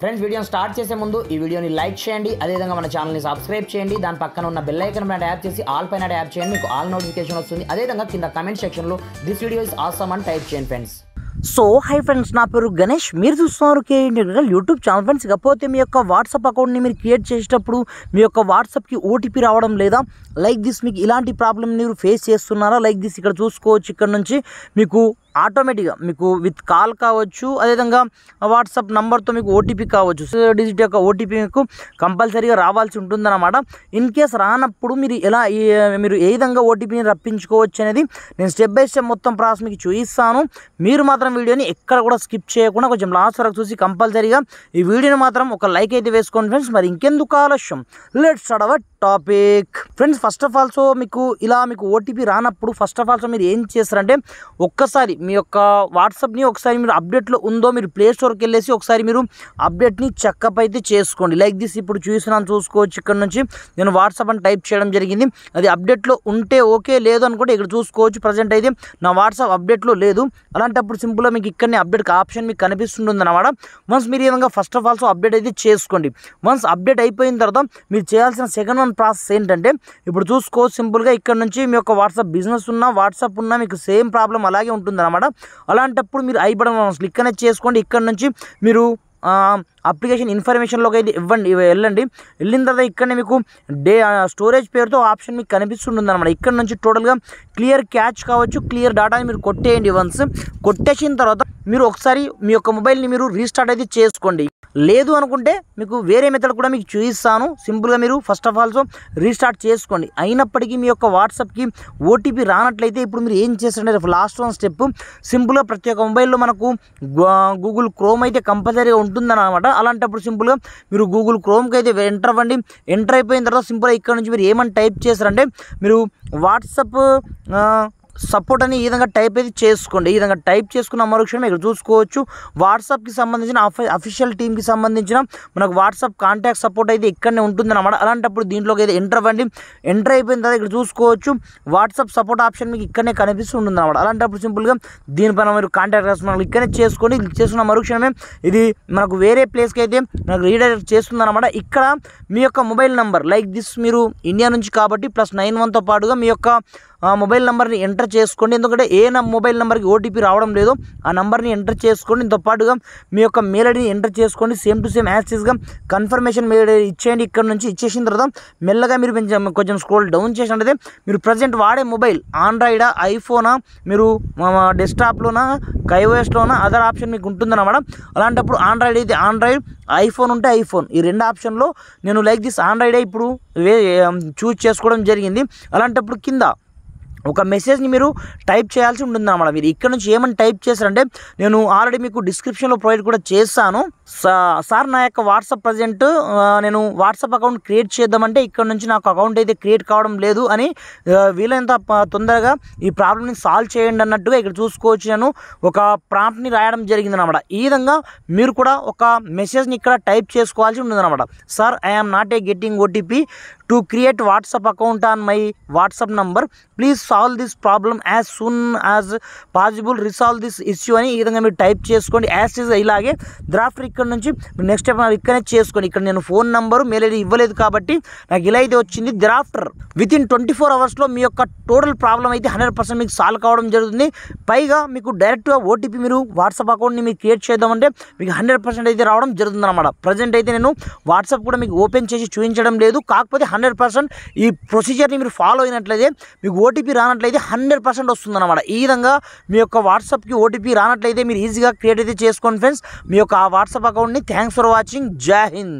Friends వీడియోని start చేసే ముందు ఈ వీడియోని లైక్ చేయండి, అదేవిధంగా మన ఛానల్ని సబ్స్క్రైబ్ చేయండి. దాని పక్కన ఉన్న బెల్ ఐకాన్ పైన ట్యాప్ చేసి ఆల్ పైన ట్యాప్ చేయండి, మీకు ఆల్ నోటిఫికేషన్ వస్తుంది. అదేవిధంగా కింద కమెంట్ సెక్షన్లో దిస్ వీడియో ఇస్ ఆసమ్ అని టైప్ చేయండి ఫ్రెండ్స్. సో హై ఫ్రెండ్స్, నా పేరు గణేష్, మీరు చూస్తున్నారు కేఎన్ యూట్యూబ్ ఛానల్. ఫ్రెండ్స్, ఇకపోతే మీ యొక్క వాట్సాప్ అకౌంట్ని మీరు క్రియేట్ చేసేటప్పుడు మీ యొక్క వాట్సాప్కి ఓటీపీ రావడం లేదా లైక్ దిస్, మీకు ఇలాంటి ప్రాబ్లమ్ మీరు ఫేస్ చేస్తున్నారా? లైక్ దిస్ ఇక్కడ చూసుకోవచ్చు. ఇక్కడ నుంచి మీకు ఆటోమేటిక్గా మీకు విత్ కాల్ కావచ్చు, అదేవిధంగా వాట్సాప్ నెంబర్తో మీకు ఓటీపీ కావచ్చు, డిజిట్ యొక్క ఓటీపీ మీకు కంపల్సరీగా రావాల్సి ఉంటుందన్నమాట. ఇన్ కేస్ రానప్పుడు మీరు మీరు ఏ విధంగా ఓటీపీని రప్పించుకోవచ్చు అనేది నేను స్టెప్ బై స్టెప్ మొత్తం ప్రాసెస్ మీకు చూపిస్తాను. మీరు మాత్రం వీడియోని ఎక్కడ కూడా స్కిప్ చేయకుండా కొంచెం లాస్ట్ వరకు చూసి కంపల్సరీగా ఈ వీడియోని మాత్రం ఒక లైక్ అయితే వేసుకోండి ఫ్రెండ్స్. మరి ఇంకెందుకు ఆలస్యం, let's start our topic. Friends, first of also మీకు ఓటీపీ రానప్పుడు ఫస్ట్ ఆఫ్ ఆల్సో మీరు ఏం చేస్తారంటే ఒక్కసారి మీ యొక్క వాట్సాప్ని ఒకసారి మీరు అప్డేట్లో ఉందో మీరు ప్లే స్టోర్కి వెళ్ళేసి ఒకసారి మీరు అప్డేట్ని చెకప్ అయితే చేసుకోండి. లైక్ దిస్ ఇప్పుడు చూసుకోవచ్చు. ఇక్కడ నుంచి నేను వాట్సాప్ అని టైప్ చేయడం జరిగింది, అది అప్డేట్లో ఉంటే ఓకే, లేదు అనుకుంటే ఇక్కడ చూసుకోవచ్చు. ప్రజెంట్ అయితే నా వాట్సాప్ అప్డేట్లో లేదు. అలాంటప్పుడు సింపుల్గా మీకు ఇక్కడనే అప్డేట్ ఆప్షన్ మీకు కనిపిస్తుంటుంది అన్నమాట. వన్స్ మీరు ఈ విధంగా ఫస్ట్ ఆఫ్ ఆల్సో అప్డేట్ అయితే చేసుకోండి. వన్స్ అప్డేట్ అయిపోయిన తర్వాత మీరు చేయాల్సిన సెకండ్ వన్ ప్రాసెస్ ఏంటంటే ఇప్పుడు చూసుకోవచ్చు. సింపుల్గా ఇక్కడ నుంచి మీ యొక్క వాట్సాప్ బిజినెస్ ఉన్నా వాట్సాప్ ఉన్నా మీకు సేమ్ ప్రాబ్లం అలాగే ఉంటుంది అన్నమాట. అలాంటప్పుడు మీరు ఐ బటన్ క్లిక్ అనేది చేసుకోండి. ఇక్కడ నుంచి మీరు అప్లికేషన్ ఇన్ఫర్మేషన్లోకి అయితే వెళ్ళండి. వెళ్ళిన తర్వాత ఇక్కడనే మీకు స్టోరేజ్ పేరుతో ఆప్షన్ మీకు కనిపిస్తుంటుంది అనమాట. ఇక్కడ నుంచి టోటల్గా క్లియర్ క్యాచ్ కావచ్చు, క్లియర్ డేటాని మీరు కొట్టేయండి. వన్స్ కొట్టేసిన తర్వాత మీరు ఒకసారి మీ యొక్క మొబైల్ని మీరు రీస్టార్ట్ అయితే చేసుకోండి. లేదు అనుకుంటే మీకు వేరే మెథడ్ కూడా మీకు చూపిస్తాను. సింపుల్గా మీరు ఫస్ట్ ఆఫ్ ఆల్సో రీస్టార్ట్ చేసుకోండి. అయినప్పటికీ మీ యొక్క వాట్సాప్కి ఓటీపీ రానట్లయితే ఇప్పుడు మీరు ఏం చేస్తారంటే లాస్ట్ వన్ స్టెప్, సింపుల్గా ప్రతి ఒక్క మొబైల్లో మనకు గూగుల్ క్రోమ్ అయితే కంపల్సరీగా ఉంటుందన్నమాట. అలాంటప్పుడు సింపుల్గా మీరు గూగుల్ క్రోమ్కి అయితే ఎంటర్ అవ్వండి. ఎంటర్ అయిపోయిన తర్వాత సింపుల్గా ఇక్కడ నుంచి మీరు ఏమని టైప్ చేస్తారంటే మీరు వాట్సాప్ సపోర్ట్ అని ఈ విధంగా టైప్ అయితే చేసుకోండి. ఈ విధంగా టైప్ చేసుకున్న మరుక్షణం ఇక్కడ చూసుకోవచ్చు వాట్సాప్కి సంబంధించిన అఫీషియల్ టీమ్కి సంబంధించిన మనకు వాట్సాప్ కాంటాక్ట్ సపోర్ట్ అయితే ఇక్కడనే ఉంటుందన్నమాట. అలాంటప్పుడు దీంట్లోకి అయితే ఎంటర్ అవ్వండి. ఎంటర్ అయిపోయిన తర్వాత ఇక్కడ చూసుకోవచ్చు వాట్సాప్ సపోర్ట్ ఆప్షన్ మీకు ఇక్కడనే కనిపిస్తుంది అన్నమాట. అలాంటప్పుడు సింపుల్గా దీనిపైన మీరు కాంటాక్ట్ మనకు ఇక్కడనే చేసుకోండి. చేసుకున్న మరుక్షణమే ఇది మనకు వేరే ప్లేస్కి అయితే మనకు రీడైరెక్ట్ చేస్తుంది అన్నమాట. ఇక్కడ మీ యొక్క మొబైల్ నెంబర్ లైక్ దిస్ మీరు ఇండియా నుంచి కాబట్టి +91తో పాటుగా మీ యొక్క మొబైల్ నెంబర్ని ఎంటర్ చేసుకోండి. ఎందుకంటే ఏ మొబైల్ నెంబర్కి ఓటీపీ రావడం లేదో ఆ నెంబర్ని ఎంటర్ చేసుకోండి. దీంతో పాటుగా మీ యొక్క మెయిల్ ఐడిని ఎంటర్ చేసుకోండి. సేమ్ టు సేమ్ యాక్సెస్గా కన్ఫర్మేషన్ మెయిల్ ఐడి ఇచ్చేయండి. ఇక్కడ నుంచి ఇచ్చేసిన తర్వాత మెల్లగా మీరు కొంచెం స్క్రోల్ డౌన్ చేసినట్లయితే మీరు ప్రజెంట్ వాడే మొబైల్ ఆండ్రాయిడా, ఐఫోనా, మీరు డెస్క్టాప్లోనా, ఐఓఎస్లోనా అదర్ ఆప్షన్ మీకు ఉంటుందన్నమాట. అలాంటప్పుడు ఆండ్రాయిడ్ అయితే ఆండ్రాయిడ్, ఐఫోన్ ఉంటే ఐఫోన్, ఈ రెండు ఆప్షన్లో నేను లైక్ దిస్ ఆండ్రాయిడే ఇప్పుడు చూజ్ చేసుకోవడం జరిగింది. అలాంటప్పుడు కింద ఒక మెసేజ్ని మీరు టైప్ చేయాల్సి ఉంటుంది అన్నమాట. మీరు ఇక్కడ నుంచి ఏమని టైప్ చేస్తారంటే నేను ఆల్రెడీ మీకు డిస్క్రిప్షన్లో ప్రొవైడ్ కూడా చేస్తాను. సార్ నా యొక్క వాట్సాప్ ప్రజెంట్ నేను వాట్సాప్ అకౌంట్ క్రియేట్ చేద్దామంటే ఇక్కడ నుంచి నాకు అకౌంట్ అయితే క్రియేట్ కావడం లేదు అని వీలైనంత తొందరగా ఈ ప్రాబ్లమ్ని సాల్వ్ చేయండి అన్నట్టుగా ఇక్కడ చూసుకోవచ్చు నేను ఒక ప్రాంప్ట్ని రాయడం జరిగింది అనమాట. ఈ విధంగా మీరు కూడా ఒక మెసేజ్ని ఇక్కడ టైప్ చేసుకోవాల్సి ఉంటుంది అనమాట. Sir I am not getting OTP to create WhatsApp account on my WhatsApp number, please solve this problem as soon as possible, resolve this issue అని ఈ విధంగా మీరు టైప్ చేసుకోండి. యాజ్ ఇస్ ఇలాగే డ్రాఫ్ట్ ఇక్కడ నుంచి నెక్స్ట్ స్టెప్ ఇక్కడనే చేసుకోండి. ఇక్కడ నేను ఫోన్ నెంబరు మెయిల్ ఐడి ఇవ్వలేదు కాబట్టి నాకు ఇలా అయితే వచ్చింది. డ్రాఫ్టర్ వితిన్ 24 అవర్స్లో మీ యొక్క టోటల్ ప్రాబ్లం అయితే 100% మీకు సాల్వ్ కావడం జరుగుతుంది. పైగా మీకు డైరెక్ట్గా ఓటీపీ మీరు వాట్సాప్ అకౌంట్ని మీరు క్రియేట్ చేద్దామంటే మీకు 100% అయితే రావడం జరుగుతుంది అనమాట. ప్రజెంట్ అయితే నేను వాట్సాప్ కూడా మీకు ఓపెన్ చేసి చూపించడం లేదు. కాకపోతే 100% ఈ ప్రొసీజర్ని మీరు ఫాలో అయినట్లయితే మీకు ఓటీపీ రానట్లయితే 100% వస్తుందన్నమాట. ఈ విధంగా మీ యొక్క వాట్సాప్కి ఓటీపీ రానట్లయితే మీరు ఈజీగా క్రియేట్ అయితే చేసుకోండి ఫ్రెండ్స్ మీ యొక్క వాట్సాప్ అకౌంట్ని. Thanks for watching. జై హింద్.